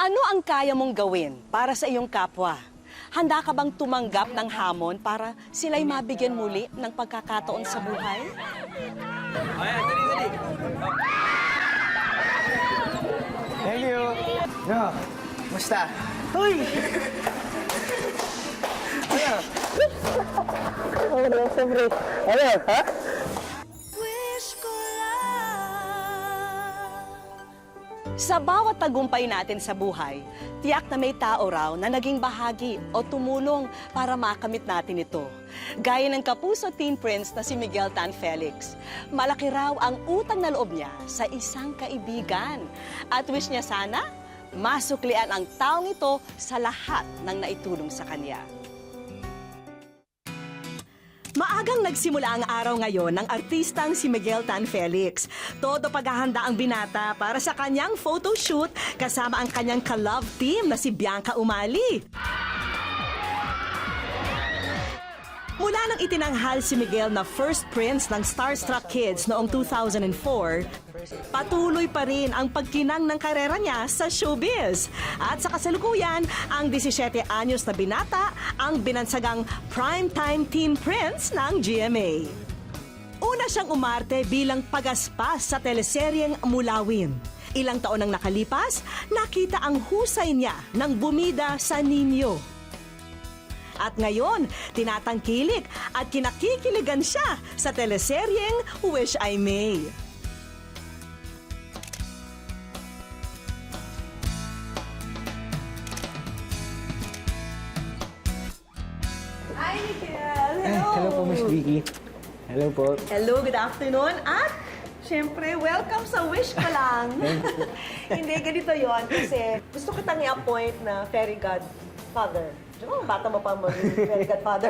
Ano ang kaya mong gawin para sa iyong kapwa? Handa ka bang tumanggap ng hamon para sila'y mabigyan muli ng pagkakataon sa buhay? Ayan, dali. Thank you. No, musta? Hoy! Ano, ha? Sa bawat tagumpay natin sa buhay, tiyak na may tao raw na naging bahagi o tumulong para makamit natin ito. Gaya ng kapuso teen prince na si Miguel Tan Felix. Malaki raw ang utang na loob niya sa isang kaibigan. At wish niya sana, masuklian ang taong ito sa lahat ng naitulong sa kanya. Maagang nagsimula ang araw ngayon ng artistang si Miguel Tan Felix. Todo paghahanda ang binata para sa kanyang photoshoot kasama ang kanyang ka-love team na si Bianca Umali. Mula nang itinanghal si Miguel na first prince ng Starstruck Kids noong 2004, patuloy pa rin ang pagkinang ng karera niya sa showbiz. At sa kasalukuyan, ang 17 anyos na binata ang binansagang primetime teen prince ng GMA. Una siyang umarte bilang pagaspas sa teleseryeng Mulawin. Ilang taon nang nakalipas, nakita ang husay niya ng bumida sa Ninyo. At ngayon, tinatangkilik at kinakikiligan siya sa teleseryeng Wish I May. Hi, Miguel! Hello! Hello po, Miss Vicky. Hello po. Hello, good afternoon. At, syempre, welcome sa Wish Ka Lang. Hindi, ganito yon kasi gusto kitang i-appoint na fairy godfather. Diba, bata mo pa maging fairy godfather.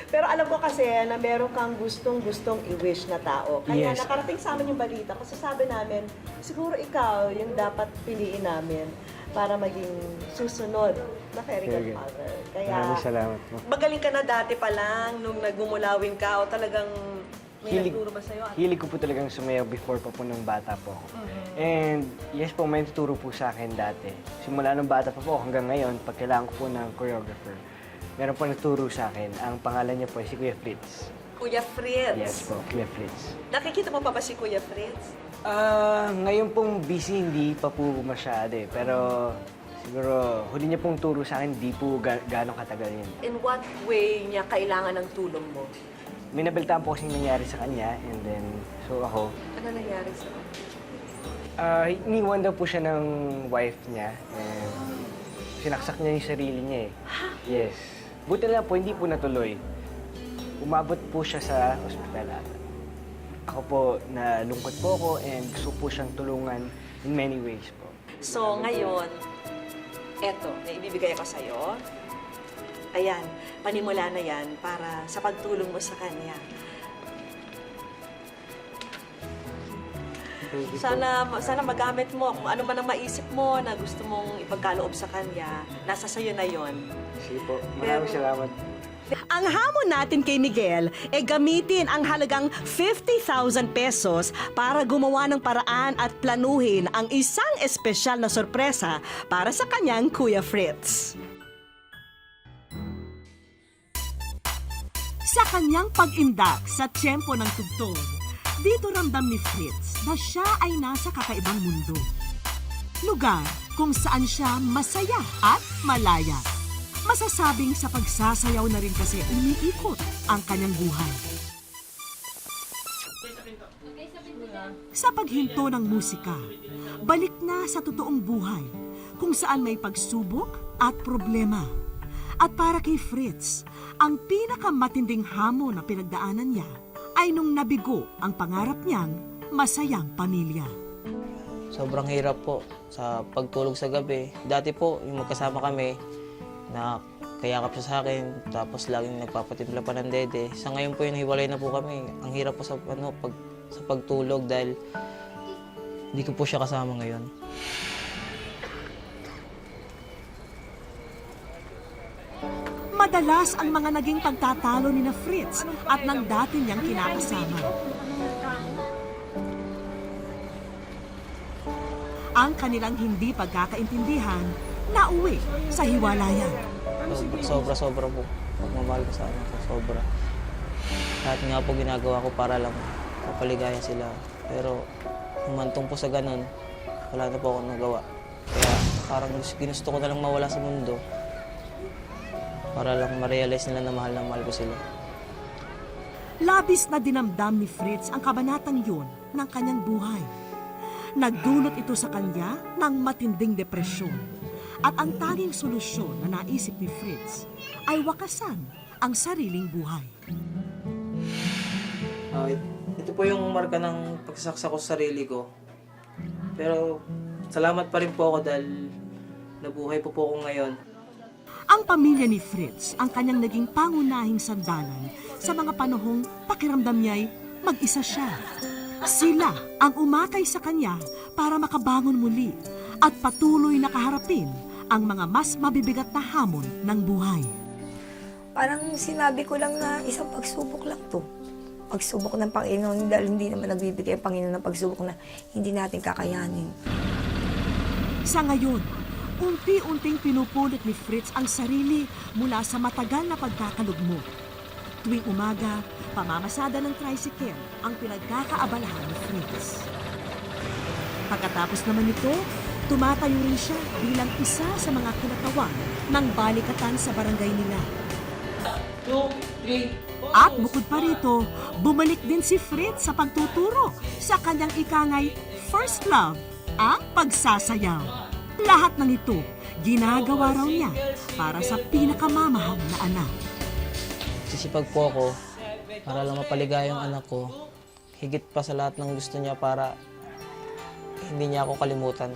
pero alam ko kasi na meron kang gustong-gustong i-wish na tao. Kaya Yes. nakarating sa amin yung balita kasi sabi namin, siguro ikaw yung dapat piliin namin para maging susunod na fairy Very good. godfather. Kaya, Maraming salamat po. magaling ka na dati pa lang nung nagmumulawin ka o talagang may nagturo ba sa'yo? Hilig ko po talagang sumayaw before pa po nung bata po ako. And yes po, may tuturo po sa akin dati. Simula nung bata pa po hanggang ngayon, pag kailangan ko po ng choreographer, meron po nagturo sa akin. Ang pangalan niya po ay si Kuya Fritz. Kuya Fritz. Yes po, Kuya Fritz. Nakikita mo pa ba si Kuya Fritz? Ngayon pong busy, hindi pa po masyado eh. Pero siguro, huli niya pong turo sa akin, di po gano'ng katagal yun. In what way niya kailangan ng tulong mo? May nabaltaan po kasing nangyari sa kanya, and then, so ako, Ano nangyari sa iniwan daw po siya ng wife niya, and sinaksak niya yung sarili niya eh. Yes. Buti lang po, hindi po natuloy. Umabot po siya sa ospital. Ako po, nalungkot po ako, and gusto po siyang tulungan in many ways po. So, ngayon, eto, na ibibigay ko sa'yo. Ayan, panimula na yan para sa pagtulong mo sa kanya. Sana magamit mo kung ano man ang maisip mo na gusto mong ipagkaloob sa kanya. Nasa sayo na yon. Sige po, maraming salamat. Ang hamon natin kay Miguel ay gamitin ang halagang 50,000 pesos para gumawa ng paraan at planuhin ang isang espesyal na sorpresa para sa kanyang Kuya Fritz. Sa kanyang pag-indak sa tiyempo ng tugtog, dito ramdam ni Fritz na siya ay nasa kakaibang mundo. Lugar kung saan siya masaya at malaya. Masasabing sa pagsasayaw na rin kasi umiikot ang kanyang buhay. Sa paghinto ng musika, balik na sa totoong buhay kung saan may pagsubok at problema. At para kay Fritz, ang pinakamatinding hamon na pinagdaanan niya ay nung nabigo ang pangarap niyang masayang pamilya. Sobrang hirap po sa pagtulog sa gabi. Dati po, yung magkasama kami, na kayakap siya sa akin, tapos laging nagpapatimpla pa ng dede. Sa ngayon po, hiwalay na po kami. Ang hirap po sa pagtulog dahil hindi ko po siya kasama ngayon. Madalas ang mga naging pagtatalo ni na Fritz at ng dati niyang kinakasama. ang kanilang hindi pagkakaintindihan nauwi sa hiwalayan. Sobra-sobra po. Pagmamahal ko sa anak ko, sobra. Lahat nga po ginagawa ko para lang mapaligaya sila. Pero humantong po sa ganun, wala na po akong nagawa. Kaya parang ginusto ko na lang mawala sa mundo para lang ma-realize nila na mahal ko sila. Labis na dinamdam ni Fritz ang kabanatang yun ng kanyang buhay. Nagdulot ito sa kanya ng matinding depresyon. At ang tanging solusyon na naisip ni Fritz ay wakasan ang sariling buhay. Ito po yung marka ng pagsasaksak ko sa sarili ko. Pero salamat pa rin po ako dahil nabuhay po ako ngayon. Ang pamilya ni Fritz ang kanyang naging pangunahing sandalan sa mga panahong pakiramdam niya'y mag-isa siya. Sila ang umatay sa kanya para makabangon muli at patuloy na kaharapin ang mga mas mabibigat na hamon ng buhay. Parang sinabi ko lang na isang pagsubok lang to. Pagsubok ng Panginoon dahil hindi naman nagbibigay ang Panginoon ng pagsubok na hindi natin kakayanin. Sa ngayon, unti-unting pinupulot ni Fritz ang sarili mula sa matagal na pagkakalugmok. Tuwing umaga, pamamasada ng tricycle ang pinagkakaabalahan ni Fritz. Pagkatapos naman ito, tumatayo rin siya bilang isa sa mga kinatawag ng balikatan sa barangay nila. 2, 3, At bukod pa rito, bumalik din si Fritz sa pagtuturo sa kanyang ikangay first love, ang pagsasayaw. Lahat ng ito, ginagawa raw niya para sa pinakamamahal na anak. Sisipag po ako para lang mapaligaya yung anak ko. Higit pa sa lahat ng gusto niya para hindi niya ako kalimutan.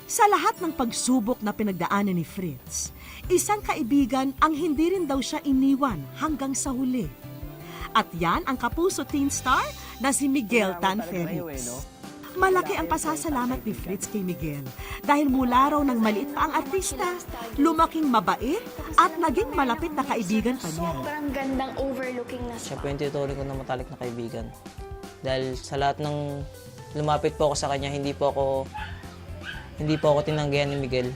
Sa lahat ng pagsubok na pinagdaanan ni Fritz, isang kaibigan ang hindi rin daw siya iniwan hanggang sa huli. At yan ang kapuso teen star na si Miguel Tan Felix. Malaki ang pasasalamat ni Fritz kay Miguel dahil mula raw ng maliit pa ang artista, lumaking mabait at naging malapit na kaibigan pa niya. Sobrang gandang overlooking na Siya po yung tinuturing ko na matalik na kaibigan. Dahil sa lahat ng lumapit po ako sa kanya, hindi po ako tinanggihan ni Miguel.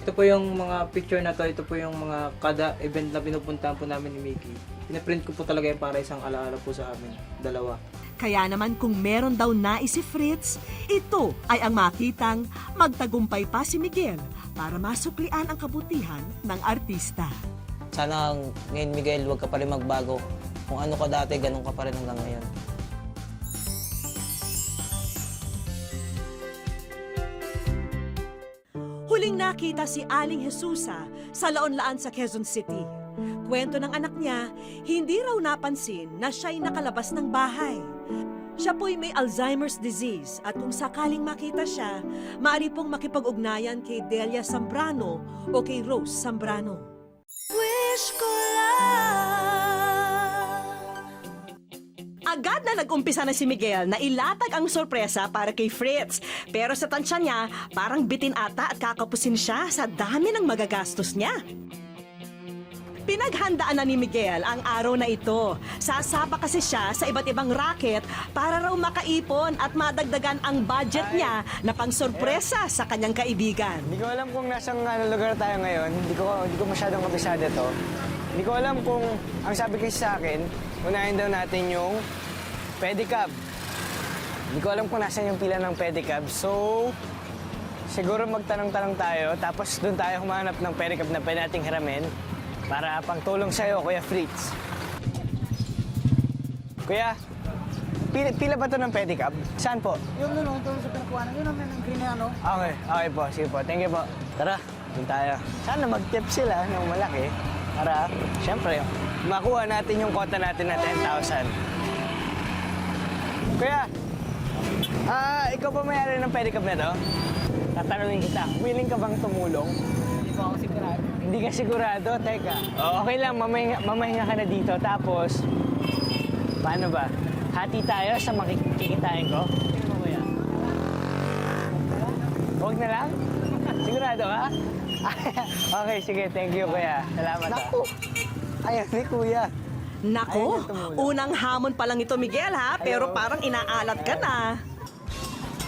Ito po yung mga picture na to, ito po yung mga kada event na pinupuntahan po namin ni Mickey. Pinaprint ko po talaga yung para isang alaala po sa amin, dalawa. Kaya naman kung meron daw nais si Fritz, ito ay ang makitang magtagumpay pa si Miguel para masuklian ang kabutihan ng artista. Sana ngayon, Miguel, huwag ka pa rin magbago. Kung ano ka dati, ganun ka pa rin hanggang ngayon. Huling nakita si Aling Jesusa sa Laon-Laan sa Quezon City. Kwento ng anak niya, hindi raw napansin na siya'y nakalabas ng bahay. Siya po'y may Alzheimer's disease at kung sakaling makita siya, maaari pong makipag-ugnayan kay Delia Zambrano o kay Rose Zambrano. wish ko lang. Agad na nag-umpisa na si Miguel na ilatag ang sorpresa para kay Fritz. Pero sa tansya niya, parang bitin ata at kakapusin siya sa dami ng magagastos niya. Pinaghandaan na ni Miguel ang araw na ito. Sasapa kasi siya sa iba't ibang racket para raw makaipon at madagdagan ang budget niya na pang-sorpresa sa kanyang kaibigan. Hindi ko alam kung nasang lugar tayo ngayon. Hindi ko masyadong kabisado to. Hindi ko alam kung ang sabi kasi sa akin, unahin daw natin yung pedicab. Hindi ko alam kung nasan yung pila ng pedicab. So, siguro magtanong-tanong tayo. Tapos doon tayo humanap ng pedicab na pwede nating hiramin para pangtulong sa'yo, Kuya Fritz. Kuya, pila ba to ng pedicab? Saan po? Yung doon, doon sa pinagkuhanan, yun naman ang green na ano. Okay po. Sige po. Thank you po. Tara, doon tayo. Sana mag-tip sila ng malaki para, syempre, makuha natin yung kota natin na 10,000. Kuya, ikaw pa may-ari ng pedicab na to? Tatanungin kita, willing ka bang tumulong? Hindi ko ako sigurado. Hindi ka sigurado? Teka. Okay lang, mamahinga ka na dito. Tapos, paano ba? Hati tayo sa makikitain ko? Tingnan mo kuya. Huwag na lang? Sigurado ka? Okay, sige. Thank you, kuya. Salamat. Naku! Ayun ni kuya. Nako, Ayun na tumulong. unang hamon pa lang ito Miguel ha, pero parang inaalat ka na.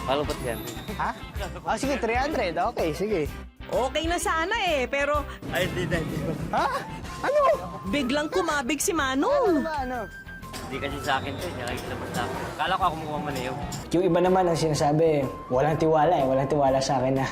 Kalupot yan. Ha? Ah, sige, 300. Okay, sige. Okay na sana eh, pero Ay, hindi na. Ha? Ano? biglang kumabig si Ano Manong. ba, ano? Hindi kasi sa akin to, siya kakilabas sa akin. Kala ko ako mukha maniyo. Yung iba naman ang sinasabi, walang tiwala eh. Walang tiwala sa akin na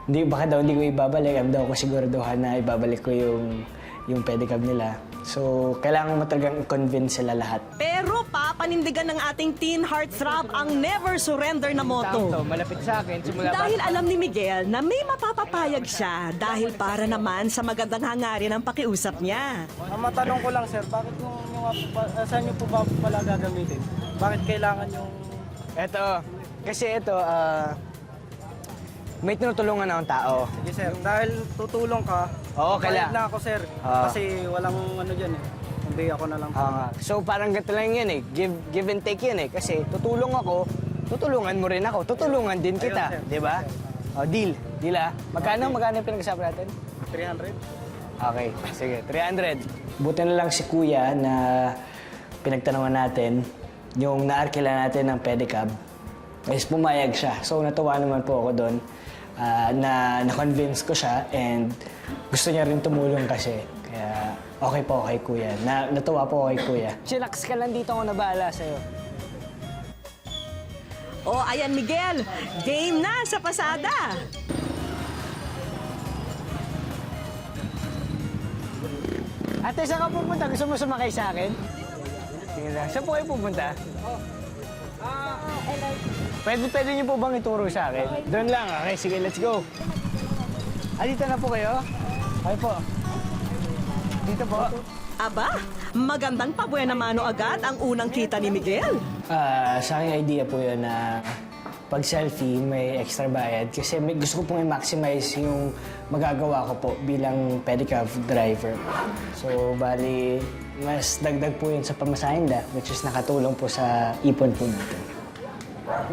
hindi, baka daw hindi ko ibabalik. Am daw ko siguraduhan na ibabalik ko yung pedicab nila. So, kailangan mo talagang i-convince sila lahat. Pero papanindigan ng ating teen heartthrob ang never surrender na motto. Malapit sa akin. Simula Dahil alam ni Miguel na may mapapapayag siya dahil para naman sa magandang hangarin ang pakiusap niya. Ang matanong ko lang, sir, bakit saan niyo po ba pala gagamitin? Bakit kailangan yung... Eto, kasi ito, may tinutulungan akong tao. Sige, sir, dahil tutulong ka, Oo, bayad kailangan. na ako, sir. Oo. Kasi walang ano dyan eh. Hindi ako na lang. So parang ganito lang yan eh. Give and take yan eh. Kasi tutulong ako, tutulungan mo rin ako. Tutulungan din kita. Ayun, sir. Di ba? O, deal. Deal ah. Magkano yung pinag-usapan natin? 300? Okay, sige. 300. Buti na lang si Kuya na pinagtanungan natin yung naarkila natin ng pedicab. Is pumayag siya. So natuwa naman po ako doon na na-convince ko siya and gusto niya rin tumulong kasi. Kaya okay po kay Kuya. Natuwa po kay Kuya. Chillax ka lang dito ako na bahala sa'yo. O ayan Miguel, game na sa pasada. Ate, saan ka pupunta? Gusto mo sumakay sa akin? Sige lang. Saan po kayo pupunta? Pwede niyo po bang ituro sa akin? Doon lang. Okay, sige, let's go. Dito na po kayo? Okay po. Dito po. Aba, magandang pabuena mano agad ang unang kita ni Miguel. Sa aking idea po yun na pag selfie may extra bayad kasi gusto ko pong i-maximize yung magagawa ko po bilang pedicab driver. So, bali, mas dagdag po yun sa pamasahinda which is nakatulong po sa ipon po natin.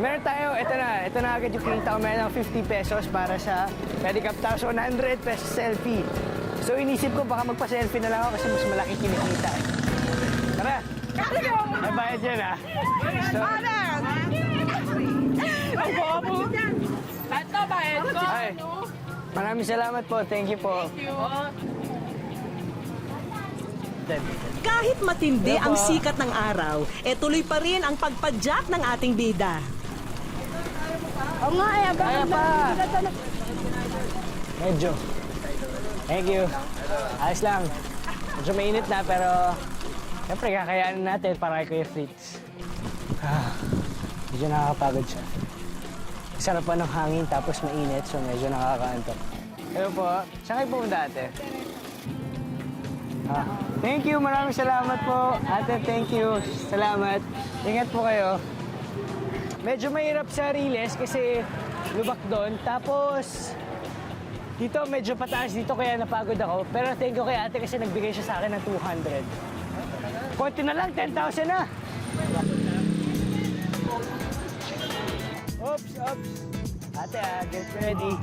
Meron tayo, ito na agad yung kinita ko. Meron ng 50 pesos para sa pedicab tapos 100 pesos selfie. So, inisip ko baka magpa-selfie na lang ako kasi mas malaki kinikita. Tara! May bayad yan ah. So, Ay, maraming salamat po. Thank you po. Kahit matindi ang sikat ng araw, tuloy pa rin ang pagpadyak ng ating bida. Kaya pa! Medyo. Thank you. Ayos lang. Medyo mainit na pero siyempre kakayanin natin para kay Kuya Fritz. Medyo nakakapagod siya. Sarap pa ng hangin tapos mainit so medyo nakakaantok. Hello po. Saan kayo pumunta ate? Thank you. Maraming salamat po. Ate, thank you. Salamat. Ingat po kayo. Medyo mahirap sa Riles kasi lubak doon. Tapos dito medyo pataas dito kaya napagod ako. Pero thank you kay ate kasi nagbigay siya sa akin ng 200. Konti na lang, 10,000 na. Oops. Ate, get ready.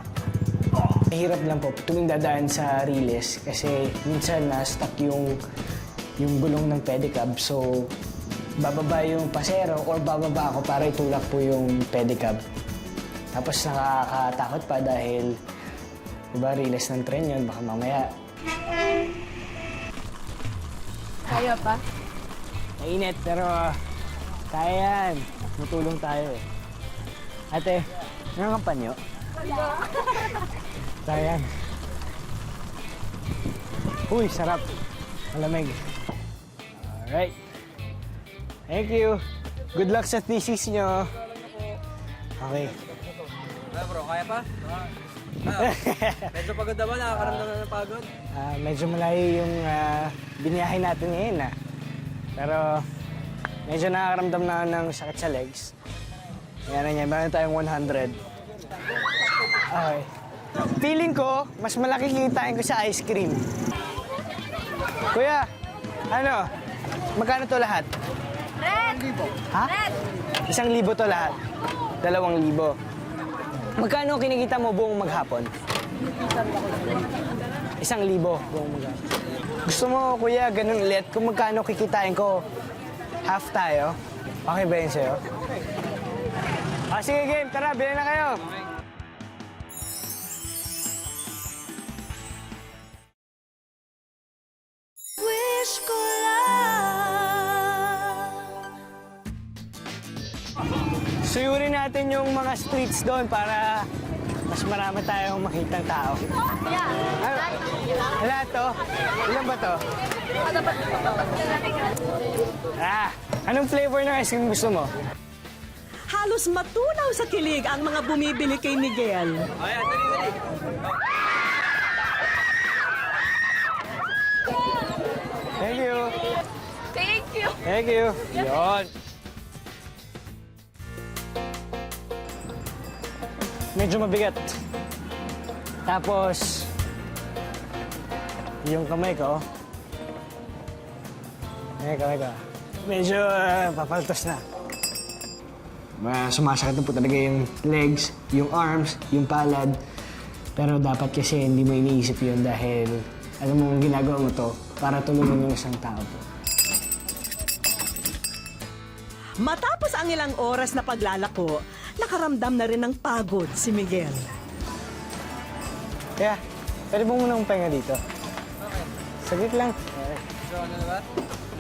Mahirap lang po tuwing dadaan sa Riles kasi minsan na-stuck yung gulong ng pedicab. So, bababa yung pasero or bababa ako para itulak po yung pedicab. Tapos nakakatakot pa dahil diba, Riles ng tren yun, baka mamaya. Kaya pa? Mainit pero kaya yan. Matulong tayo eh. Ate, meron kang panyo? Kaya yan. Uy, sarap. Malamig. Alright. Thank you. Good luck sa thesis nyo. Okay. Bro, kaya pa? Medyo pagod naman, nakakaramdam na ng pagod. Medyo malayo yung biniyahe natin ngayon Pero medyo nakakaramdam na ng sakit sa legs. Yan na niya, meron tayong 100. Okay. Feeling ko, mas malaki kikitain ko sa ice cream. Kuya, ano? Magkano to lahat? Red! Ha? Red! 1,000 to lahat. 2,000. Magkano kinikita mo buong maghapon? 1,000 buong maghapon. Gusto mo, kuya, ganun ulit. Kung magkano kikitain ko, half tayo. Okay ba yun sa'yo? Sige, game. Tara, bilhin na kayo. Wish ko lang. Suyurin natin yung mga streets doon para mas marami tayong makitang tao. Ano to? Ilan ba to? Anong flavor ng ice cream gusto mo? Halos matunaw sa kilig ang mga bumibili kay Miguel. Ayan, dali. Thank you. Thank you. Thank you. Yon. Medyo mabigat. Tapos, yung kamay ko, medyo papaltos na. Sumasakit na po talaga yung legs, yung arms, yung palad. Pero dapat kasi hindi mo iniisip yun dahil alam mo ginagawa mo to para tulungan yung isang tao po. Matapos ang ilang oras na paglalako, nakaramdam na rin ng pagod si Miguel. Kaya, pwede mo muna pahinga dito. Saglit lang. So, ano na ba?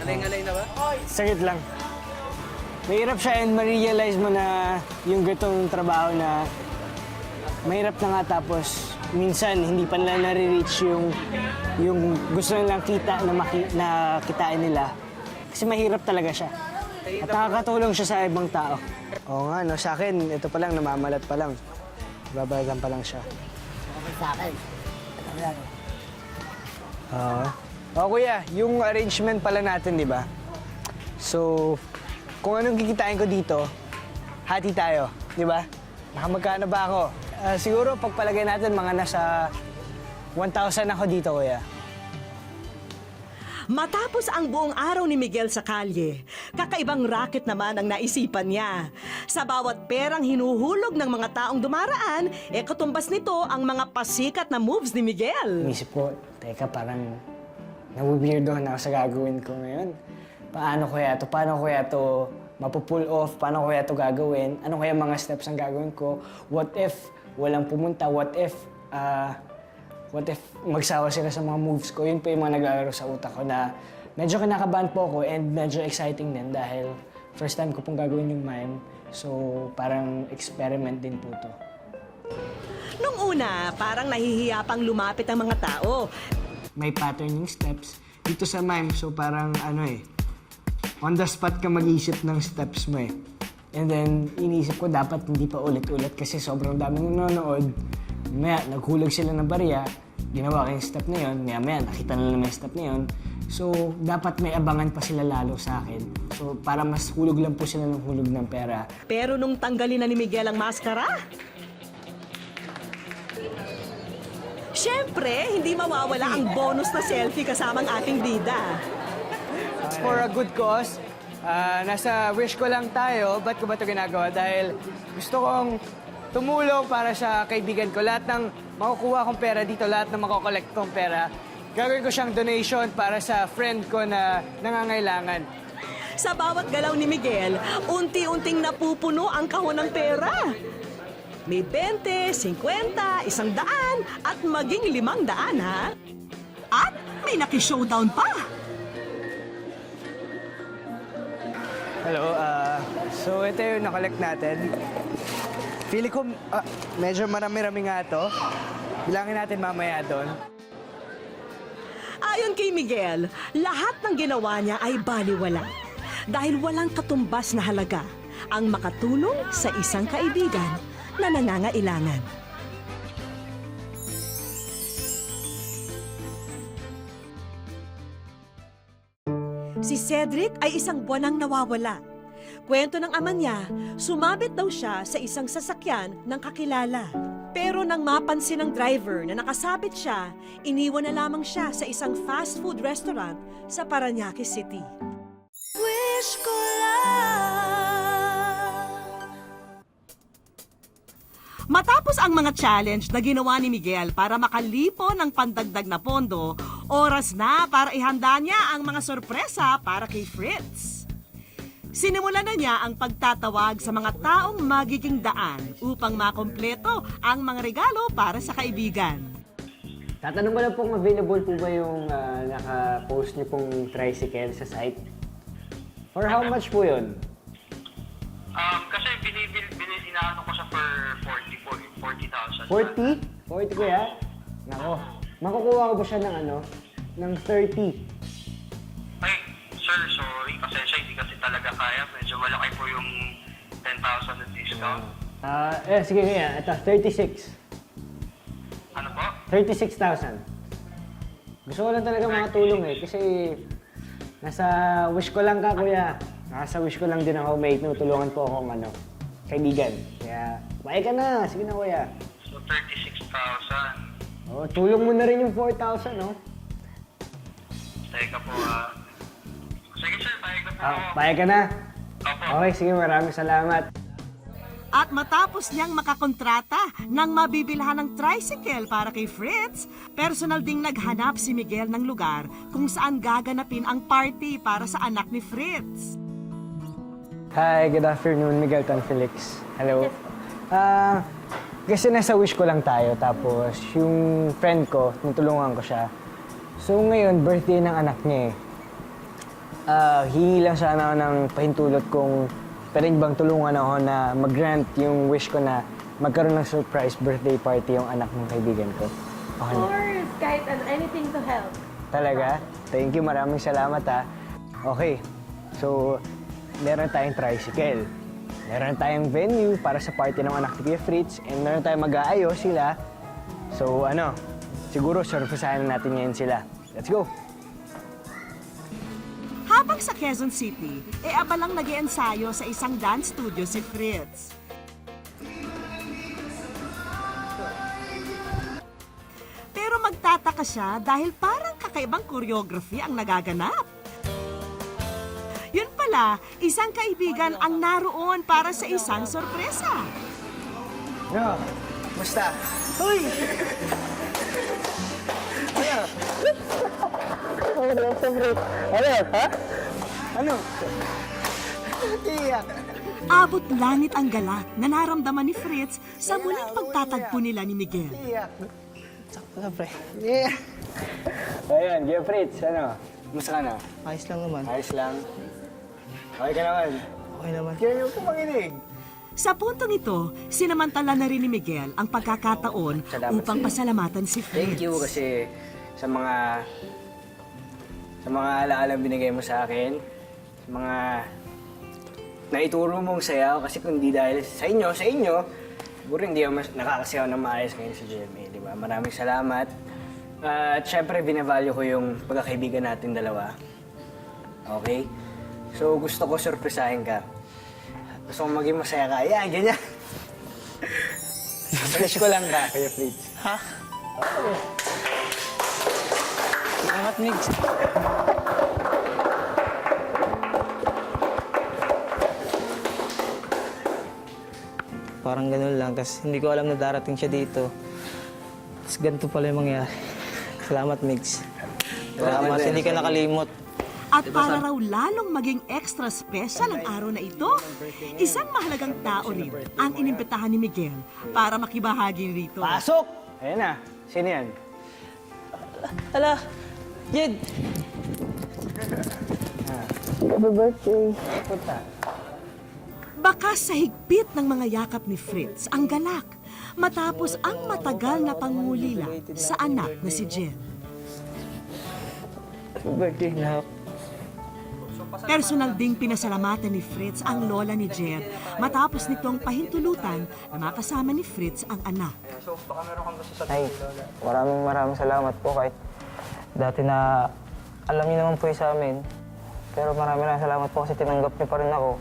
Ngalay-ngalay na ba? Saglit lang. Mahirap siya and ma-realize mo na yung gantong trabaho na mahirap na nga tapos minsan hindi pa nila nare-reach yung gusto nilang kita na kitain nila. Kasi mahirap talaga siya. At nakakatulong siya sa ibang tao. Oo nga, no, sa akin, ito pa lang, namamalat pa lang. Babalagan pa lang siya. Oo, kuya, yung arrangement pala natin, di ba? So, kung anong kikitain ko dito, hati tayo, di ba? Nakamagkano ba ako? Siguro pagpalagay natin mga nasa 1,000 ako dito, kuya. Matapos ang buong araw ni Miguel sa kalye, kakaibang racket naman ang naisipan niya. Sa bawat perang hinuhulog ng mga taong dumaraan, katumbas nito ang mga pasikat na moves ni Miguel. Inisip ko, teka, parang nawiweirdohan ako sa gagawin ko ngayon. Paano kaya to mapupull off? Paano kaya to gagawin? Ano kaya mga steps ang gagawin ko? What if walang pumunta? What if magsawa sila sa mga moves ko? Yun po yung mga naglalaro sa utak ko na medyo kinakabahan po ako and medyo exciting din dahil first time ko pong gagawin yung mime. So, parang experiment din po to. Nung una, parang nahihiya pang lumapit ang mga tao. May pattern yung steps dito sa mime. So, parang on the spot ka mag-isip ng steps mo eh. And then, iniisip ko dapat hindi pa ulit-ulit kasi sobrang daming nanonood. Maya, naghulog sila ng barya, ginawa ko yung step na yun, maya, nakita nila may step na yun. So, dapat may abangan pa sila lalo sa akin. So, para mas hulog lang po sila ng hulog ng pera. Pero nung tanggalin na ni Miguel ang maskara, syempre, hindi mawawala ang bonus na selfie kasamang ating bida. It's for a good cause. Nasa wish ko lang tayo. Ba't ko ba ito ginagawa? Dahil gusto kong tumulong para sa kaibigan ko. Lahat ng makukuha kong pera dito, lahat ng makokollect kong pera, gagawin ko siyang donation para sa friend ko na nangangailangan. Sa bawat galaw ni Miguel, unti-unting napupuno ang kahon ng pera. May 20, 50, 100, at maging 500, ha? At may naki-showdown pa. Hello, so ito yung nakollect natin. Feeling ko medyo marami-rami nga ito. Bilangin natin mamaya doon. Ayon kay Miguel, lahat ng ginawa niya ay baliwala. Dahil walang katumbas na halaga ang makatulong sa isang kaibigan na nangangailangan. Si Cedric ay isang buwanang nawawala. Kwento ng ama niya, sumabit daw siya sa isang sasakyan ng kakilala. Pero nang mapansin ng driver na nakasabit siya, iniwan na lamang siya sa isang fast food restaurant sa Parañaque City. Wish ko lang. Matapos ang mga challenge na ginawa ni Miguel para makalipon ng pandagdag na pondo, oras na para ihanda niya ang mga sorpresa para kay Fritz. Sinimulan na niya ang pagtatawag sa mga taong magiging daan upang makompleto ang mga regalo para sa kaibigan. Tatanong ko lang po kung available po ba yung naka-post niyo pong tricycle sa site? For how much po yun? Kasi inaano ko siya for 40 po, 40,000. 40? 40 kuya? Nako, makukuha ko ba siya ng ng 30? Ay, sir, sorry. Pasensya, hindi kasi talaga kaya. Medyo malaki po yung 10,000 na discount. Sige kuya, ito, 36. Ano po? 36,000. Gusto ko lang talaga makatulong kasi nasa wish ko lang ka kuya. Nasa wish ko lang din ako, may tinutulungan po akong kaibigan. Kaya, bye ka na. Sige na kuya. So, 36,000. Oh, tulong mo na rin yung 4,000, no? Teka po, Sige, sir, payag na po ako. Bye ka na. Opo. Okay, sige, maraming salamat. At matapos niyang makakontrata ng mabibilhan ng tricycle para kay Fritz, personal ding naghanap si Miguel ng lugar kung saan gaganapin ang party para sa anak ni Fritz. Hi, good afternoon, Miguel Tan Felix. Hello. Kasi nasa wish ko lang tayo, tapos yung friend ko, natulungan ko siya. So ngayon, birthday ng anak niya eh. Hingi lang sana ako ng pahintulot kung pwede bang tulungan ako na mag-grant yung wish ko na magkaroon ng surprise birthday party yung anak ng kaibigan ko. Okay na. course, kahit anything to help. Talaga? Thank you, maraming salamat ha. Okay, so meron tayong tricycle. Meron tayong venue para sa party ng anak ni Kuya Fritz and meron tayong mag-aayos sila. So siguro surprisahan natin ngayon sila. Let's go! Habang sa Quezon City, abalang nag-iensayo sa isang dance studio si Fritz. Pero magtataka siya dahil parang kakaibang choreography ang nagaganap. Yun pala, isang kaibigan ang naroon para sa isang sorpresa. No, musta? Hoy! Ano? Iyak. Abot langit ang galak na naramdaman ni Fritz sa muling pagtatagpo nila ni Miguel. Iyak. Sakto na, pre. Yeah. Ayan, Kuya Fritz, Musta ka na? Ayos lang naman. Ayos lang. Okay ka naman? Okay naman. Kaya yung kumanginig. Sa puntong ito, sinamantala na rin ni Miguel ang pagkakataon Salamat upang sa'yo. pasalamatan si Fritz. Thank you kasi sa mga alaala binigay mo sa akin, sa mga naituro mong sayaw kasi kung di dahil sa inyo, siguro hindi ako nakakasayaw ng maayos ngayon sa GMA, di ba? Maraming salamat. At syempre, binavalue ko yung pagkakaibigan natin dalawa. Okay? So, gusto ko surprisahin ka. Gusto kong maging masaya ka. Ayan, ganyan. Fresh ko lang ka, Kuya Fritz. Ha? Salamat, Migs. Parang ganun lang, tapos hindi ko alam na darating siya dito. Tapos ganito pala yung mangyari. Salamat, Migs. Salamat, din. hindi ka nakalimot. At para raw lalong maging extra special ang araw na ito, isang mahalagang tao rin ang inimbitahan ni Miguel para makibahagi rito. Pasok! Ayan na. Sino yan? Hala! Jed! Punta. Baka sa higpit ng mga yakap ni Fritz ang galak matapos ang matagal na pangulila sa anak na si Jen. Happy birthday, Nak. Personal ding pinasalamatan ni Fritz ang lola ni Jen matapos nitong pahintulutan na makasama ni Fritz ang anak. Ay, maraming salamat po kahit dati na alam niyo naman po yung sa amin. Pero maraming salamat po kasi tinanggap niyo pa rin ako.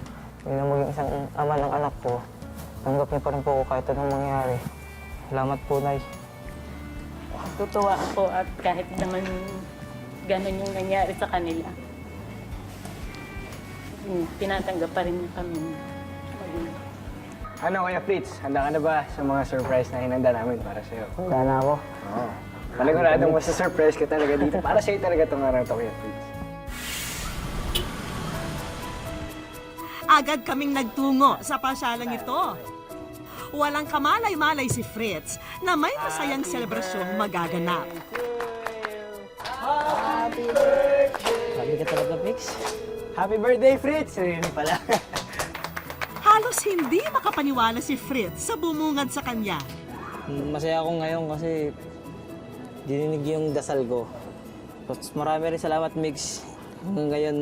Hindi na maging isang ama ng anak ko. Tanggap niyo pa rin po ako kahit anong mangyari. Salamat po, Nay. Tutuwa ako at kahit naman ganun yung nangyari sa kanila. Tinatanggap pa rin kami. Ano Kuya Fritz? Handa ka na ba sa mga surprise na hinanda namin para sa'yo? Handa na ako. Oo. Paniguradong masa-surprise ka talaga dito. Para sa'yo talaga itong araw to, Kuya Fritz. Agad kaming nagtungo sa pasyalang ito. Walang kamalay-malay si Fritz na may masayang selebrasyong magaganap. Sabi ka talaga, Mix. Happy birthday, Fritz! Ayun pala. Halos hindi makapaniwala si Fritz sa bumungad sa kanya. Masaya ako ngayon kasi dininig yung dasal ko. Tapos marami rin salamat, Mix. Hanggang ngayon,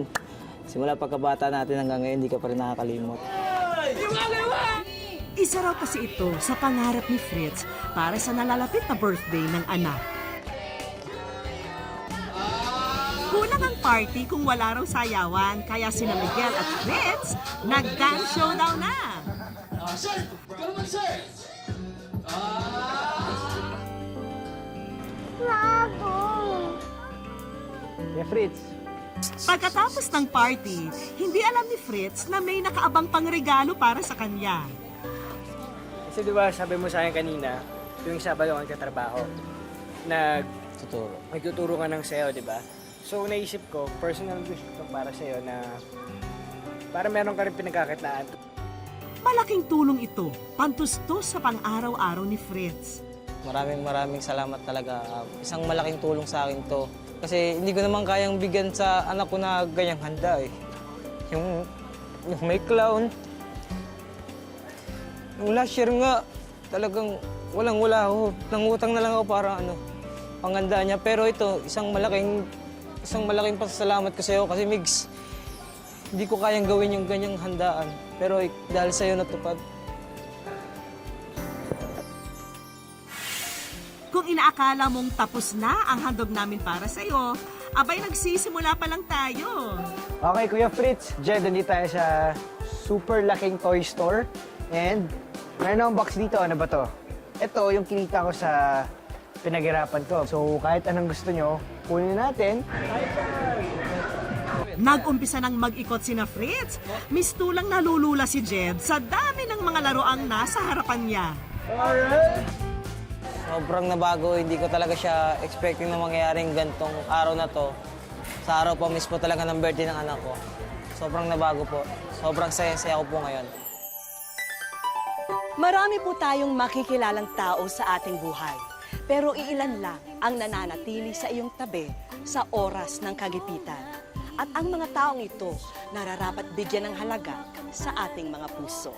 simula pagkabata natin hanggang ngayon, hindi ka pa rin nakakalimot. Isa raw kasi ito sa pangarap ni Fritz para sa nalalapit na birthday ng anak. Kulang ang party kung wala raw sayawan, kaya sina Miguel at Fritz nag-dance showdown na. Yeah, Fritz. Pagkatapos ng party, hindi alam ni Fritz na may nakaabang pang regalo para sa kanya. Kasi di ba sabi mo sa akin kanina, tuwing Sabado ka nagtatrabaho, Tuturo. nagtuturo ka ng sayo, di ba? So naisip ko, personal wish ko para sa'yo na para meron ka rin pinagkakitlaan. Malaking tulong ito, pantustos sa pang-araw-araw ni Fritz. Maraming salamat talaga. Isang malaking tulong sa akin to. Kasi hindi ko naman kayang bigyan sa anak ko na ganyang handa eh. Yung may clown. Yung last year nga, talagang walang-wala ako. Nangutang na lang ako para panghanda niya. Pero ito, isang malaking pasasalamat ko sa'yo kasi Migs, hindi ko kayang gawin yung ganyang handaan. Pero dahil sa'yo natupad. Kung inaakala mong tapos na ang handog namin para sa'yo, abay nagsisimula pa lang tayo. Okay, Kuya Fritz, Jed, nandito tayo sa super laking toy store. And meron akong box dito. Ano ba to? Ito yung kinita ko sa pinaghirapan ko. So kahit anong gusto nyo, kunin natin. Nag-umpisa nang mag-ikot sina Fritz. Mistulang nalulula si Jed sa dami ng mga laruang nasa harapan niya. Sobrang nabago, hindi ko talaga siya expecting na mangyayaring gantong araw na to. Sa araw pa mismo talaga ng birthday ng anak ko. Sobrang nabago po. Sobrang saya-saya ko po ngayon. Marami po tayong makikilalang tao sa ating buhay. Pero iilan lang ang nananatili sa iyong tabi sa oras ng kagipitan. At ang mga taong ito nararapat bigyan ng halaga sa ating mga puso.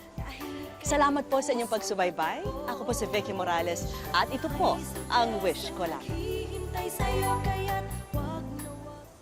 Salamat po sa inyong pagsubaybay. Ako po si Vicky Morales at ito po ang Wish Ko Lang. Hihintay sa'yo kaya't